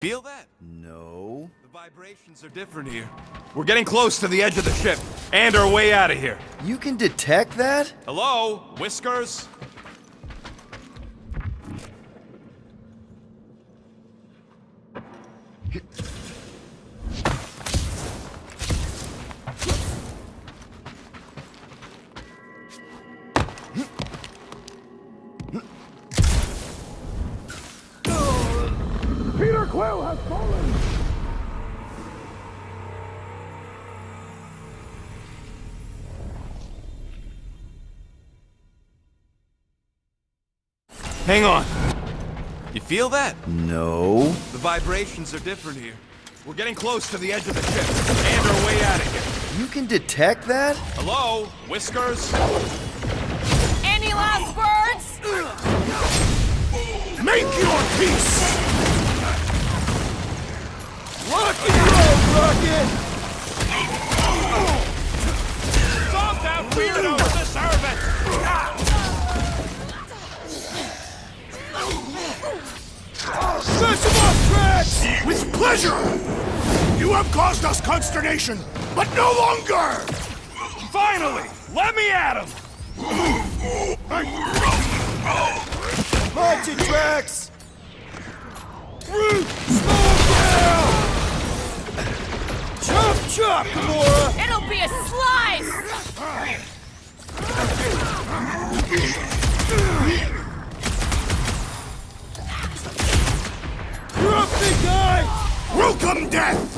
Feel that? No. The vibrations are different here. We're getting close to the edge of the ship, and our way out of here. You can detect that? Hello? Whiskers? Peter Quill has fallen! Hang on. You feel that? No. The vibrations are different here. We're getting close to the edge of the ship, and our way out of here. You can detect that? Hello? Whiskers? Any last words? Make your peace! Rock and roll, Rocket! Stop that weirdo with the servant! Smash him off, Drax! With pleasure! You have caused us consternation, but no longer! Finally! Let me at him! Punch it, Drax! Root! Slow down! Chop, chop, Gamora! It'll be a slice! You're up, big guy! Welcome, death!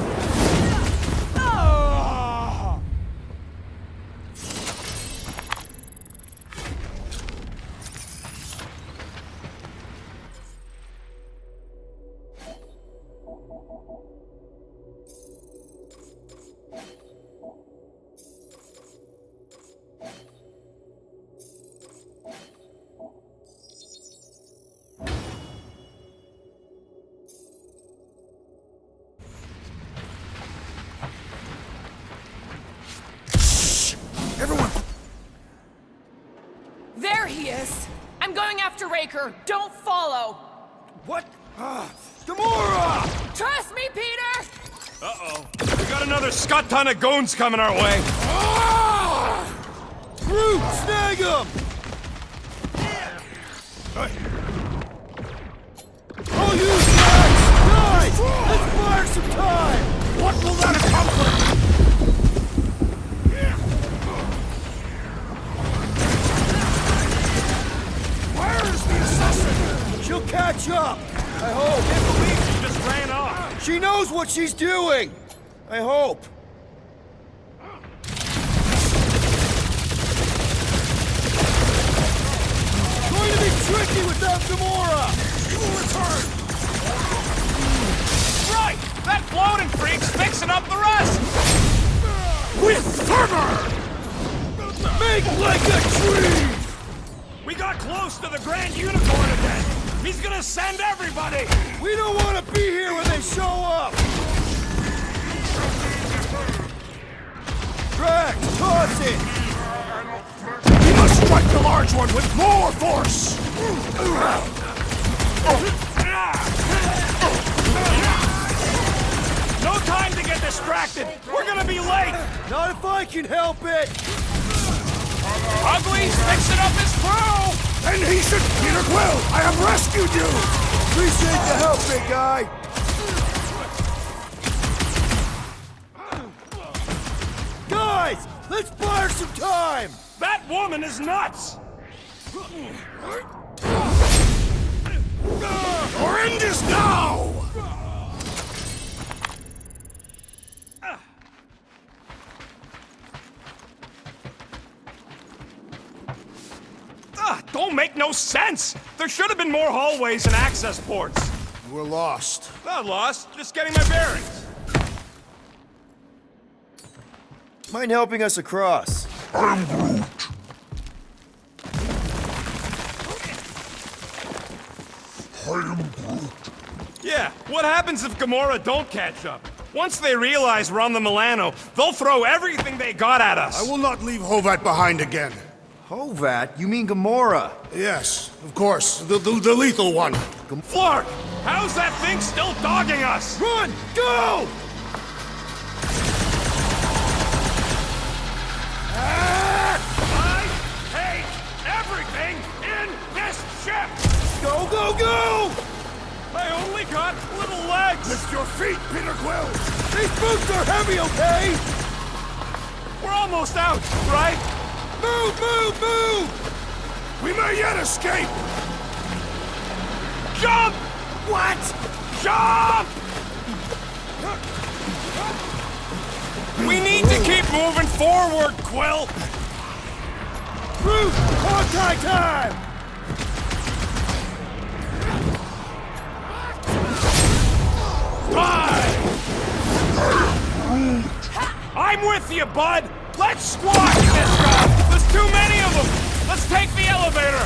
Everyone! There he is! I'm going after Raker. Don't follow! What? Gamora! Trust me, Peter! Uh-oh. We got another scut ton of goons coming our way. Groot, snag him! I'll use Drax! Guys, let's fire some time! What will that accomplish? Where is the assassin? She'll catch up! I hope! Can't believe she just ran off. She knows what she's doing! I hope. Going to be tricky without Gamora! She will return! Right! That floating freak's fixing up the rest! With fervor! Make like a tree! We got close to the Grand Unicorn again! He's gonna send everybody! We don't want to be here when they show up! Drax, toss it! We must strike the large one with more force! No time to get distracted! We're gonna be late! Not if I can help it! Ugly's fixing up his crew! And he should... Peter Quill, I have rescued you! Appreciate the help, big guy! Guys, let's fire some time! That woman is nuts! Your end is now! Don't make no sense! There should have been more hallways and access ports. We're lost. Not lost, just getting my bearings. Mind helping us across? I'm Groot. I am Groot. Yeah, what happens if Gamora don't catch up? Once they realize we're on the Milano, they'll throw everything they got at us. I will not leave Hovat behind again. Hovat? You mean Gamora? Yes, of course. The lethal one. Flark! How's that thing still dogging us? Run! Go! I hate everything in this ship! Go, go, go! I only got little legs! Lift your feet, Peter Quill! These boots are heavy, okay? We're almost out, right? Move, move, move! We may yet escape! Jump! What? Jump! We need to keep moving forward, Quill! Groot, contact time! I'm with you, bud! Let's squash this guy! There's too many of them! Let's take the elevator!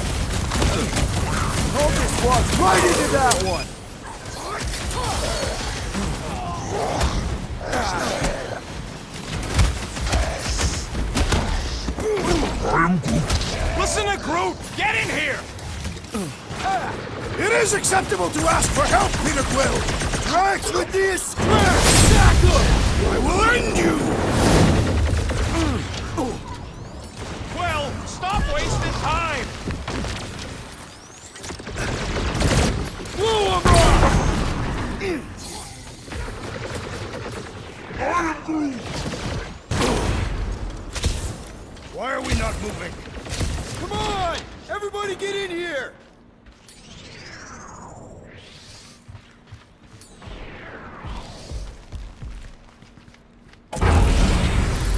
Focus walks right into that one! Listen to Groot! Get in here! It is acceptable to ask for help, Peter Quill! Drax with the Sack him! I will end you! Quill, stop wasting time! Blow him off! Why are we not moving? Come on! Everybody get in here!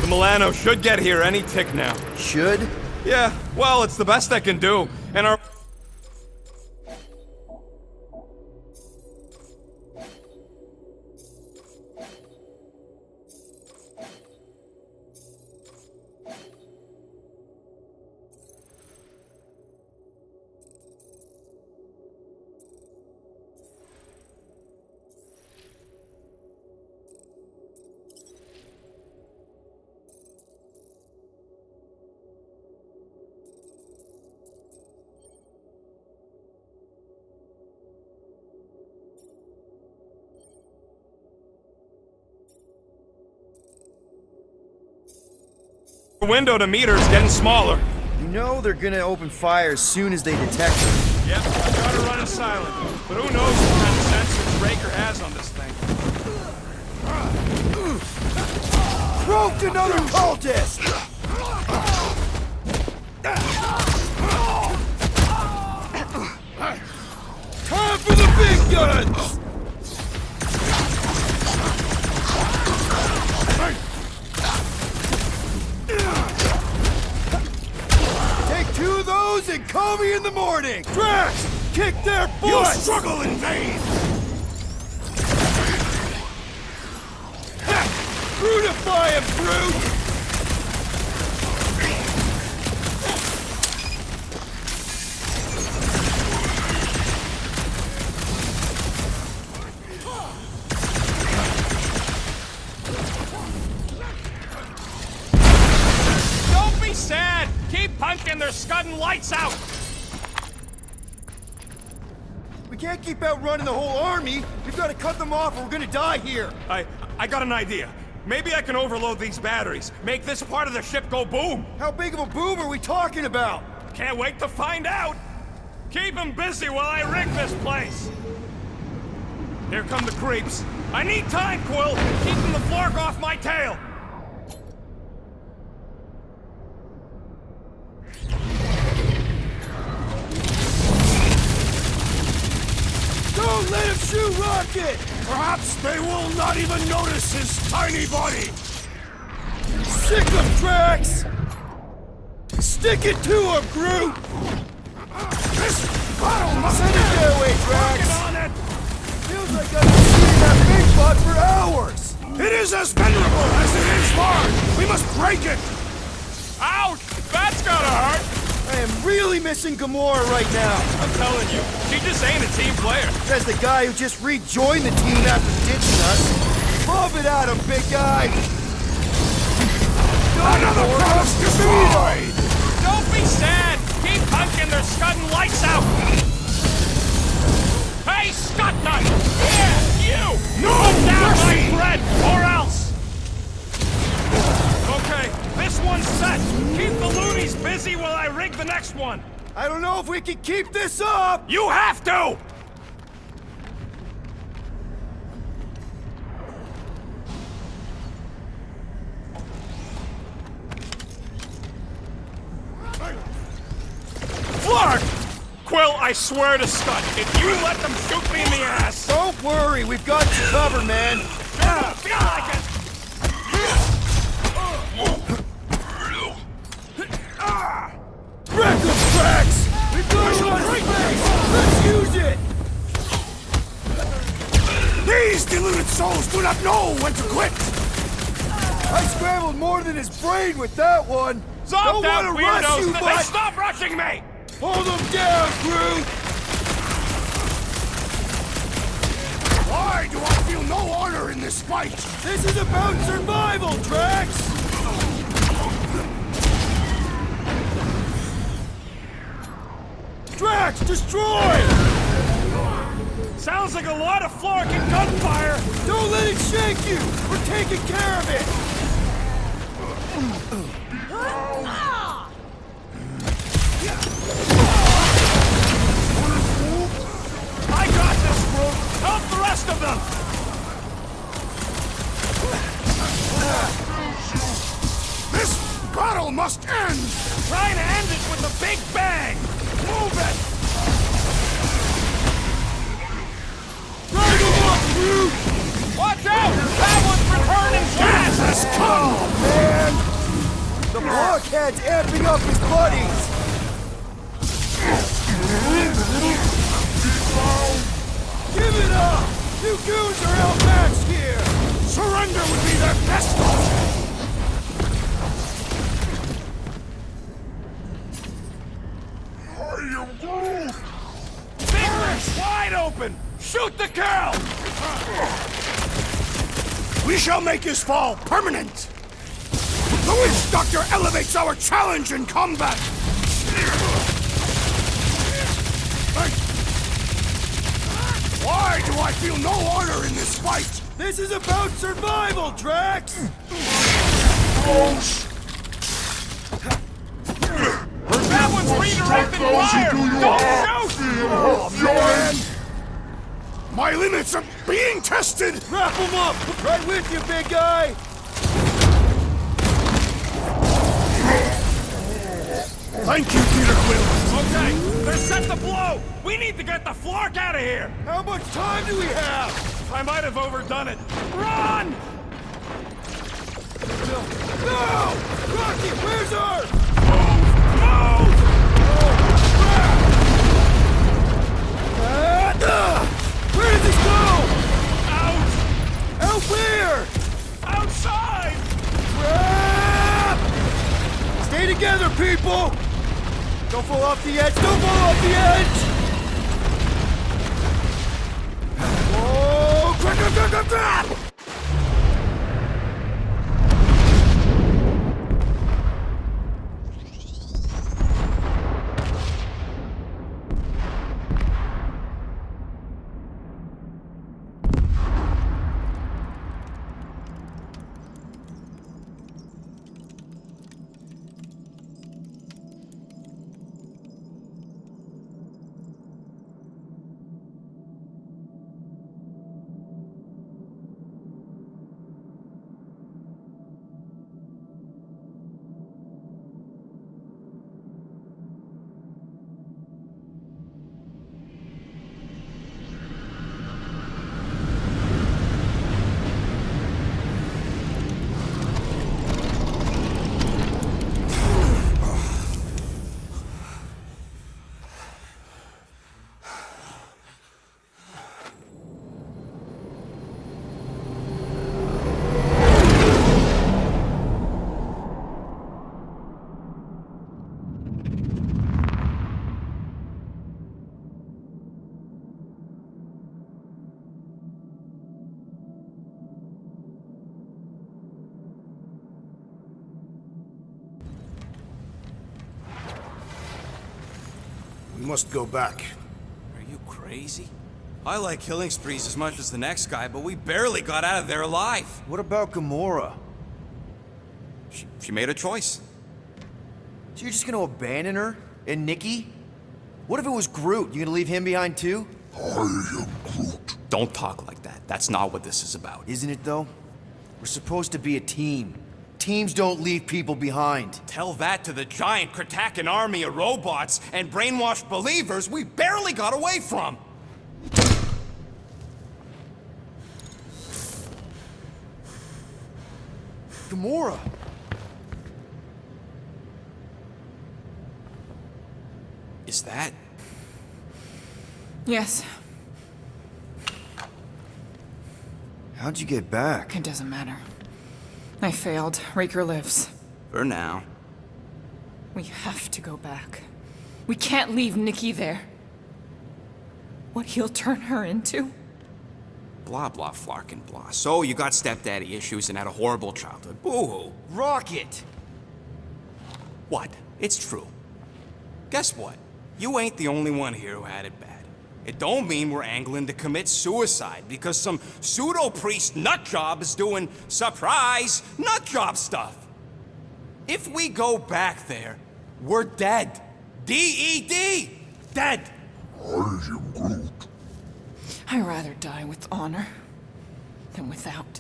The Milano should get here any tick now. Should? Yeah, well, it's the best I can do. And our... window to meet her is getting smaller. You know they're gonna open fire as soon as they detect her. Yep, I gotta run it silent. But who knows what kind of sensors Raker has on this thing. Broke another cultist! Time for the big guns! Take two of those and call me in the morning! Drax! Kick their You butt! struggle in vain! Brutify him, Brute! Don't be sad! Keep punking, they're scudding lights out! We can't keep outrunning the whole army! We've got to cut them off or we're gonna die here! I got an idea. Maybe I can overload these batteries. Make this part of the ship go boom. How big of a boom are we talking about? Can't wait to find out. Keep them busy while I rig this place. Here come the creeps. I need time, Quill. Keeping the Flark off my tail. Don't let him shoot Rocket! Perhaps they will not even notice his tiny body! Sick of Drax! Stick it to him, Groot! This battle must Send it their way, Drax! Get on it. Feels like I've been shooting that big bot for hours! It is as venerable as it is large! We must break it! Ouch! That's gotta hurt. I am really missing Gamora right now! I'm telling you, she just ain't a team player. Says the guy who just rejoined the team after ditching us. Love it at him, big guy! Another promise destroyed! Don't be sad! Keep punking, they're scudding lights out! Hey, Scott Nut! Yeah, you! No Put down mercy! my bread, or else! Okay, this one's set. Keep the loonies busy while I rig the next one. I don't know if we can keep this up! You have to! Flark! Quill, I swear to Scott, if you let them shoot me in the ass... Don't worry, we've got you covered, man! I don't feel like it! Wreck 'em, Drax! We've got a lot of space! Let's use it! These deluded souls do not know when to quit! I scrambled more than his brain with that one! Stop Don't that want to rush weirdos! you, Hey, but... stop rushing me! Hold them down, crew! Why do I feel no honor in this fight? This is about survival, Drax! Drax, destroy! Sounds like a lot of Flark and gunfire! Don't let it shake you! We're taking care of it! I got this, Groot! Help the rest of them! This battle must end! Trying to end it with a big bang! Move it! Drag him up, crew! Watch out! That one's returning fast! Has come! Man! The blockhead's amping up his buddies! Give it up! You goons are outmatched here! Surrender would be their best option! Fingers wide open! Shoot the cow! We shall make his fall permanent! The Witch Doctor elevates our challenge in combat! Why do I feel no honor in this fight? This is about survival, Drax! That one's redirecting fire! Don't shoot! Oh, man! My limits are being tested! Wrap him up! Right with you, big guy! Thank you, Peter Quill! Okay, they're set to blow! We need to get the Flark out of here! How much time do we have? I might have overdone it. Run! No! Rocky, where's our... Move! Where does this go? Out! Out where? Outside! Crap! Stay together, people! Don't fall off the edge! Don't fall off the edge! Whoa! Crap, crap, crap, crap, crap! must go back. Are you crazy? I like killing sprees as much as the next guy, but we barely got out of there alive. What about Gamora? She made a choice. So you're just gonna abandon her? And Nikki? What if it was Groot? You gonna leave him behind too? Don't talk like that. That's not what this is about. Isn't it though? We're supposed to be a team. Teams don't leave people behind. Tell that to the giant Kratakan army of robots and brainwashed believers we barely got away from. Gamora! Is that? Yes, How'd you get back? it doesn't matter. I failed. Raker lives. For now. We have to go back. We can't leave Nikki there. What he'll turn her into? Blah, blah, flarkin' blah. So you got stepdaddy issues and had a horrible childhood. Boo-hoo. Rocket! What? It's true. Guess what? You ain't the only one here who had it bad. It don't mean we're angling to commit suicide because some pseudo-priest nutjob is doing surprise nutjob stuff. If we go back there, we're dead. D-E-D! Dead! I'd rather die with honor than without.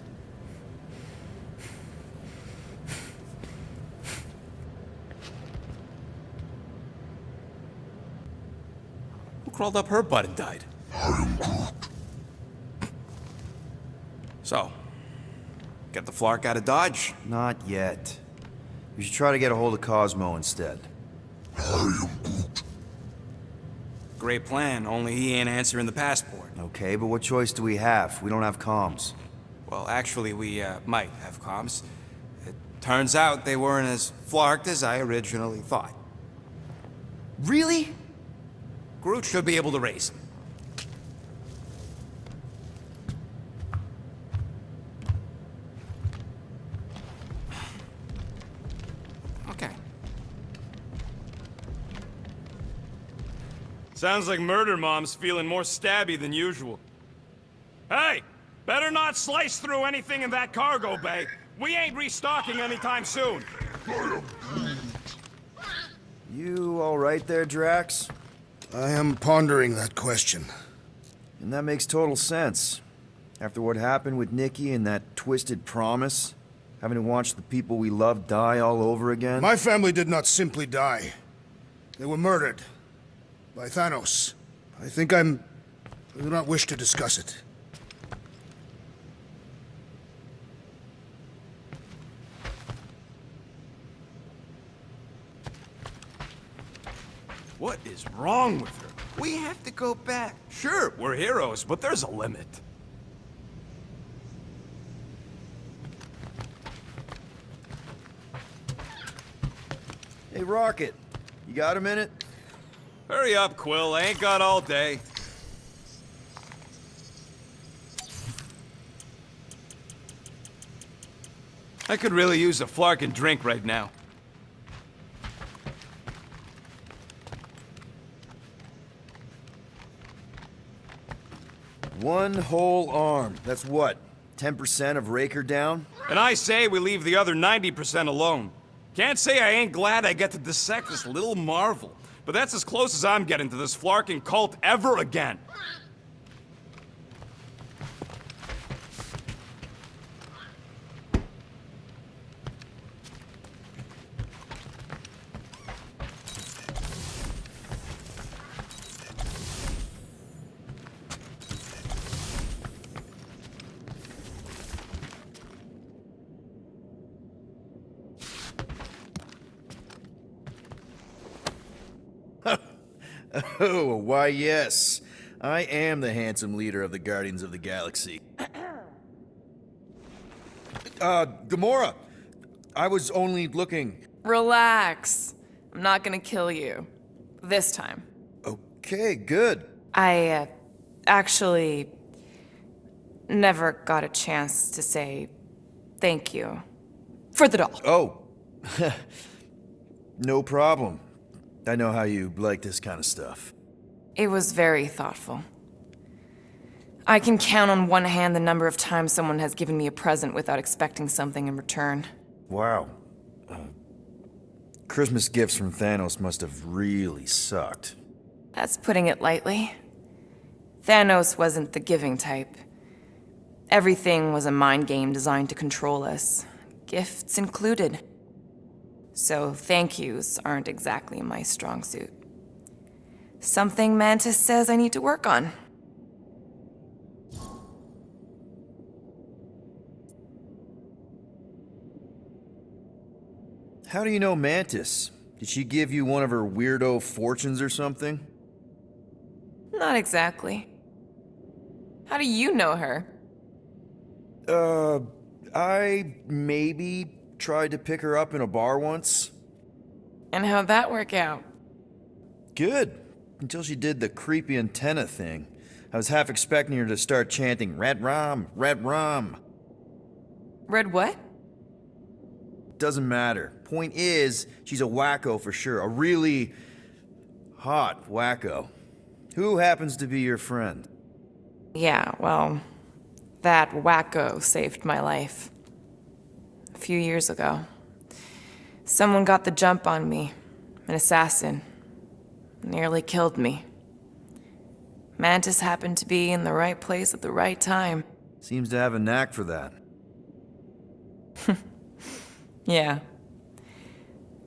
Who crawled up her butt and died? So, get the Flark out of Dodge? Not yet. We should try to get a hold of Cosmo instead. Great plan, only he ain't answering the passport. Okay, but what choice do we have? We don't have comms. Well, actually, we might have comms. It turns out they weren't as flarked as I originally thought. Really? Groot should be able to raise them. Okay. Sounds like Murder Mom's feeling more stabby than usual. Hey! Better not slice through anything in that cargo bay. We ain't restocking anytime soon. You all right there, Drax? I am pondering that question. And that makes total sense. After what happened with Nikki and that twisted promise, having to watch the people we love die all over again. My family did not simply die. They were murdered. By Thanos. I do not wish to discuss it. What is wrong with her? We have to go back. Sure, we're heroes, but there's a limit. Hey, Rocket. You got a minute? Hurry up, Quill. I ain't got all day. I could really use a flarkin' drink right now. One whole arm. That's what? 10% of Raker down? And I say we leave the other 90% alone. Can't say I ain't glad I get to dissect this little marvel, but that's as close as I'm getting to this flarkin' cult ever again. Oh, why yes. I am the handsome leader of the Guardians of the Galaxy. Gamora! I was only looking. Relax. I'm not gonna kill you. This time. Okay, good. I, actually never got a chance to say thank you for the doll. Oh. No problem. I know how you like this kind of stuff. It was very thoughtful. I can count on one hand the number of times someone has given me a present without expecting something in return. Wow. Christmas gifts from Thanos must have really sucked. That's putting it lightly. Thanos wasn't the giving type. Everything was a mind game designed to control us, gifts included. So thank yous aren't exactly my strong suit. Something Mantis says I need to work on. How do you know Mantis? Did she give you one of her weirdo fortunes or something? Not exactly. How do you know her? I maybe tried to pick her up in a bar once. And how'd that work out? Good. Until she did the creepy antenna thing. I was half expecting her to start chanting, Red Rum, Red Rum. Red what? Doesn't matter. Point is, she's a wacko for sure. A really hot wacko. Who happens to be your friend? Yeah, well, that wacko saved my life. A few years ago. Someone got the jump on me. An assassin. Nearly killed me. Mantis happened to be in the right place at the right time. Seems to have a knack for that. Yeah.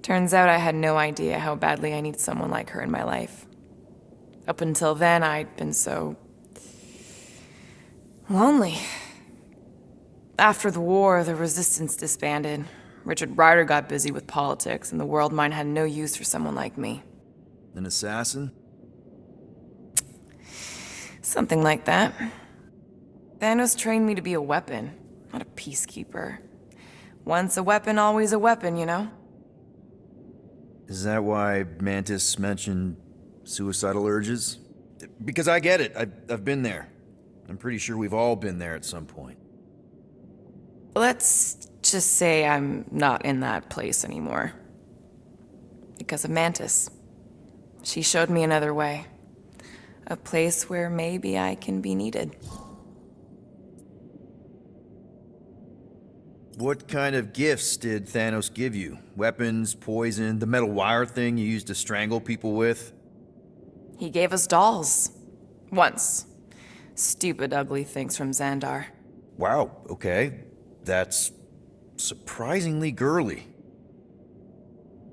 Turns out I had no idea how badly I needed someone like her in my life. Up until then, I'd been so lonely. After the war, the resistance disbanded. Richard Rider got busy with politics, and the world mine had no use for someone like me. An assassin? Something like that. Thanos trained me to be a weapon, not a peacekeeper. Once a weapon, always a weapon, you know? Is that why Mantis mentioned suicidal urges? Because I get it. I've been there. I'm pretty sure we've all been there at some point. Let's just say I'm not in that place anymore. Because of Mantis. She showed me another way. A place where maybe I can be needed. What kind of gifts did Thanos give you? Weapons, poison, the metal wire thing you used to strangle people with? He gave us dolls. Once. Stupid, ugly things from Xandar. Wow, okay. That's surprisingly girly.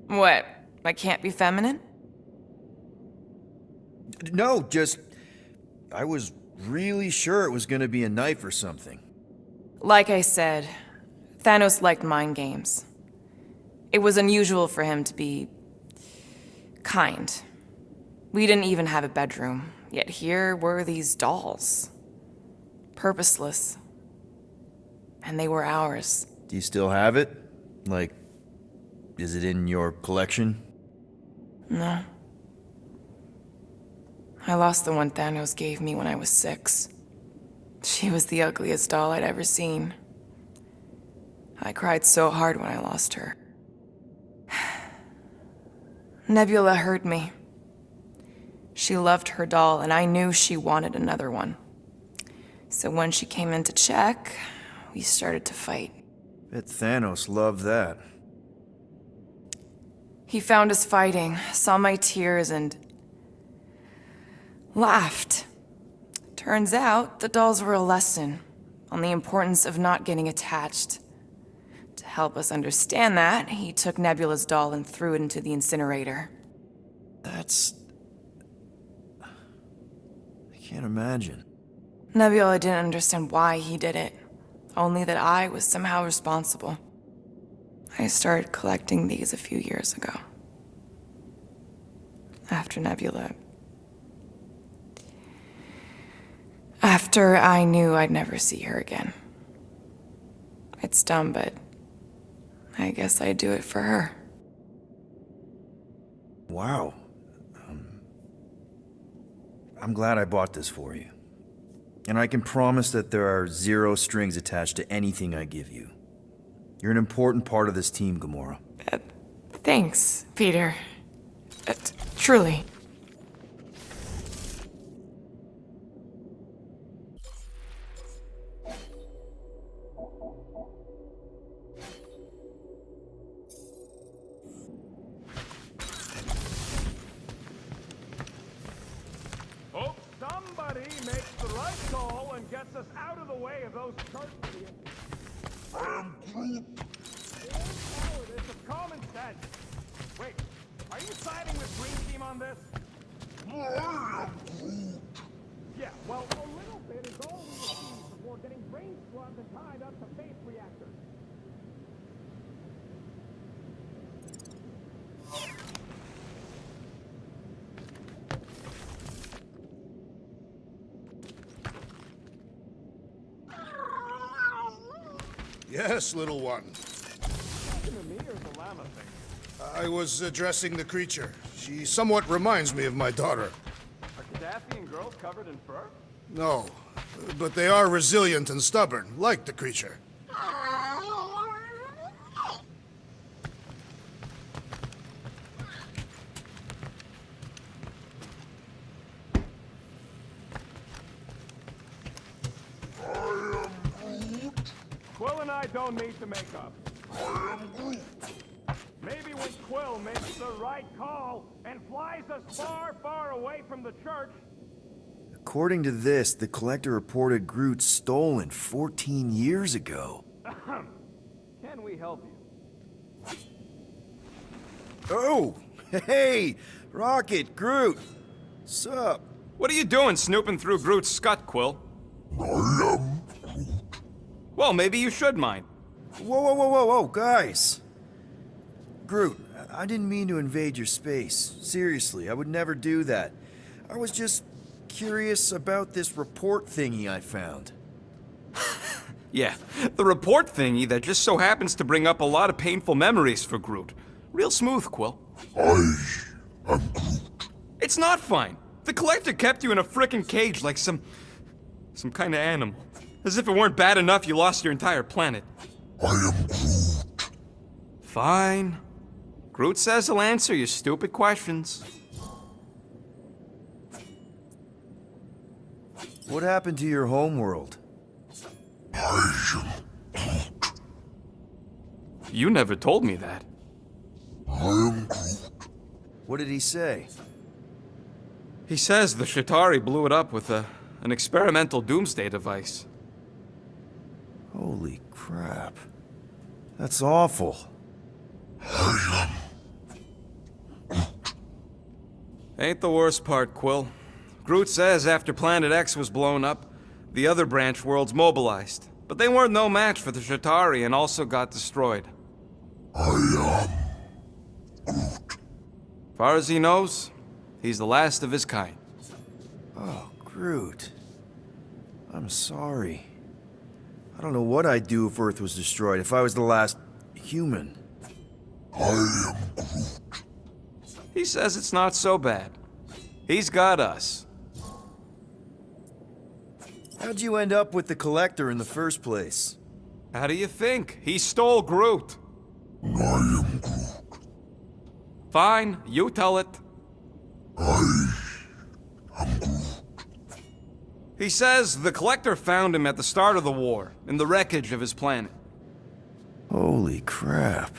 What? I can't be feminine? No, just... I was really sure it was gonna be a knife or something. Like I said, Thanos liked mind games. It was unusual for him to be kind. We didn't even have a bedroom, yet here were these dolls. Purposeless. And they were ours. Do you still have it? Like, is it in your collection? No. I lost the one Thanos gave me when I was 6. She was the ugliest doll I'd ever seen. I cried so hard when I lost her. Nebula hurt me. She loved her doll, and I knew she wanted another one. So when she came in to check, we started to fight. Bet Thanos loved that. He found us fighting, saw my tears, and laughed. Turns out, the dolls were a lesson on the importance of not getting attached. To help us understand that, he took Nebula's doll and threw it into the incinerator. That's... I can't imagine. Nebula didn't understand why he did it, only that I was somehow responsible. I started collecting these a few years ago. After Nebula. After I knew I'd never see her again. It's dumb, but I guess I'd do it for her. Wow. I'm glad I bought this for you. And I can promise that there are 0 strings attached to anything I give you. You're an important part of this team, Gamora. Thanks, Peter. Truly. Hope somebody makes the right call and gets us out of the way of those church idiots. I am Groot. It's of common sense. Wait, are you siding with Green Team on this? I am Groot. Yeah, well, a little bit is all we need before getting brain scrubbed and tied up to phase reactors. Yes, little one. Talking to me or the llama thing? I was addressing the creature. She somewhat reminds me of my daughter. Are Kadafian girls covered in fur? No, but they are resilient and stubborn, like the creature. Quill and I don't need to make up. Maybe when Quill makes the right call and flies us far, far away from the church. According to this, the Collector reported Groot stolen 14 years ago. Can we help you? Oh! Hey! Rocket, Groot! Sup? What are you doing snooping through Groot's scut, Quill? Well, maybe you should mind. Whoa, whoa, whoa, whoa, whoa, guys! Groot, I didn't mean to invade your space. Seriously, I would never do that. I was just curious about this report thingy I found. Yeah, the report thingy that just so happens to bring up a lot of painful memories for Groot. Real smooth, Quill. I am Groot. It's not fine. The Collector kept you in a frickin' cage like some kind of animal. As if it weren't bad enough you lost your entire planet. I am Groot. Fine. Groot says he'll answer your stupid questions. What happened to your homeworld? I am Groot. You never told me that. I am Groot. What did he say? He says the Shatari blew it up with an experimental doomsday device. Holy crap. That's awful. Ain't the worst part, Quill. Groot says after Planet X was blown up, the other branch worlds mobilized. But they weren't no match for the Shatari and also got destroyed. I am Far as he knows, he's the last of his kind. Oh, Groot. I'm sorry. I don't know what I'd do if Earth was destroyed, if I was the last human. I am Groot. He says it's not so bad. He's got us. How'd you end up with the Collector in the first place? How do you think? He stole Groot. I am Groot. Fine, you tell it. I am Groot. He says the Collector found him at the start of the war, in the wreckage of his planet. Holy crap.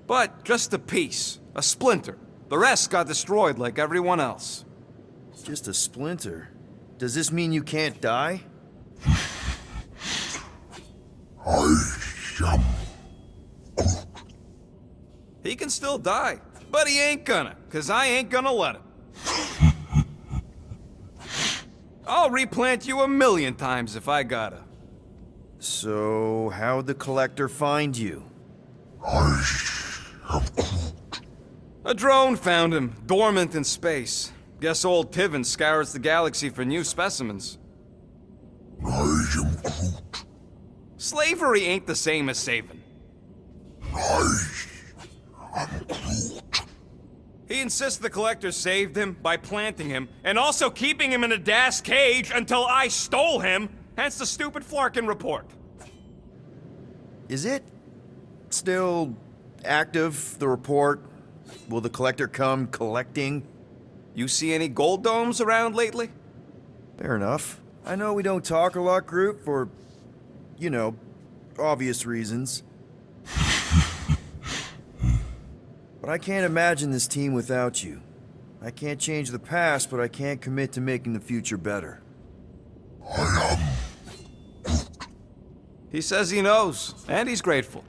But just a piece, a splinter. The rest got destroyed like everyone else. Just a splinter. Does this mean you can't die? I am. He can still die, but he ain't gonna, 'cause I ain't gonna let him. I'll replant you 1,000,000 times if I gotta. So, how'd the Collector find you? I am Groot. A drone found him, dormant in space. Guess old Tiven scours the galaxy for new specimens. I am Groot. Slavery ain't the same as saving. I am Groot. He insists the Collector saved him by planting him, and also keeping him in a das cage until I stole him, hence the stupid Flarkin report. Is it still active, the report? Will the Collector come collecting? You see any gold domes around lately? Fair enough. I know we don't talk a lot, Groot, for, you know, obvious reasons. But I can't imagine this team without you. I can't change the past, but I can't commit to making the future better. He says he knows, and he's grateful.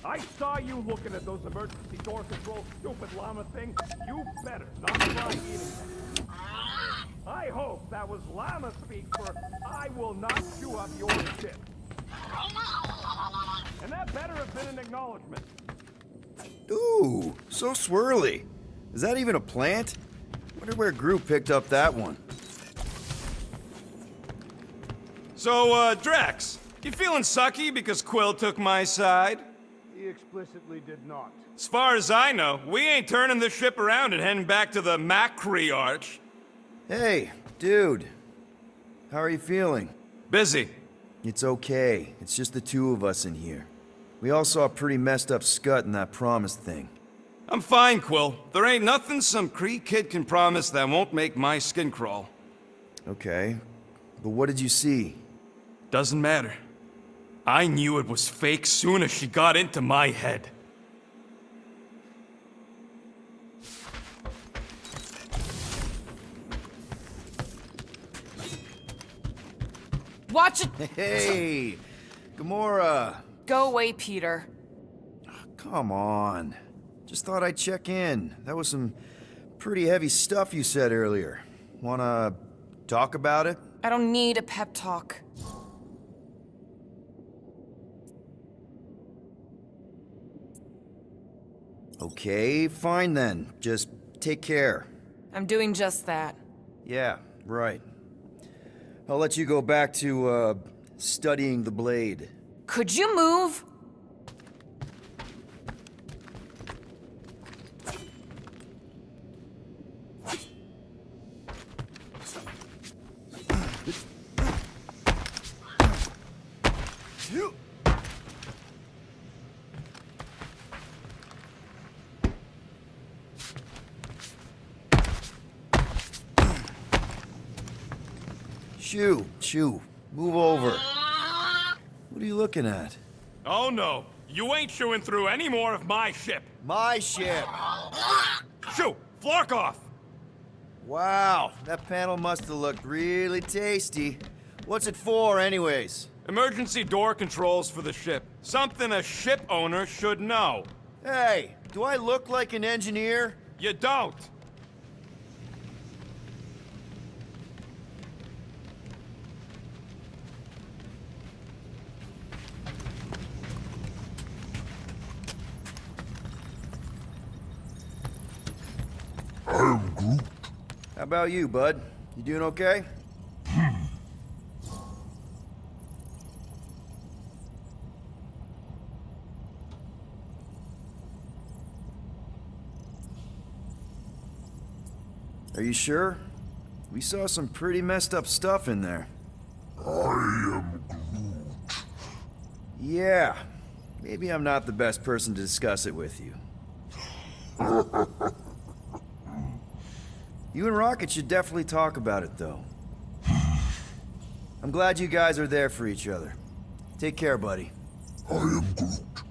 I saw you looking at those emergency door control stupid llama things. You better not try eating them. I hope that was llama speak for I will not chew up your shit. And that better have been an acknowledgement. Ooh, so swirly. Is that even a plant? Wonder where Groot picked up that one. So, Drax, you feeling sucky because Quill took my side? He explicitly did not. As far as I know, we ain't turning the ship around and heading back to the Macri Arch. Hey, dude. How are you feeling? Busy. It's okay. It's just the two of us in here. We all saw a pretty messed up scut in that promise thing. I'm fine, Quill. There ain't nothing some Kree kid can promise that won't make my skin crawl. Okay. But what did you see? Doesn't matter. I knew it was fake soon as she got into my head. Watch it! Hey! Gamora! Go away, Peter. Come on. Just thought I'd check in. That was some pretty heavy stuff you said earlier. Wanna talk about it? I don't need a pep talk. Okay, fine then. Just take care. I'm doing just that. Yeah, right. I'll let you go back to, studying the blade. Could you move? Shoo, move over. What are you looking at? Oh no, you ain't chewing through any more of my ship. My ship! Shoo, Flark off! Wow, that panel must have looked really tasty. What's it for, anyways? Emergency door controls for the ship. Something a ship owner should know. Hey, do I look like an engineer? You don't. I'm Groot. How about you, bud? You doing okay? Are you sure? We saw some pretty messed up stuff in there. I am Groot. Yeah. Maybe I'm not the best person to discuss it with you. You and Rocket should definitely talk about it, though. I'm glad you guys are there for each other. Take care, buddy. I am Groot.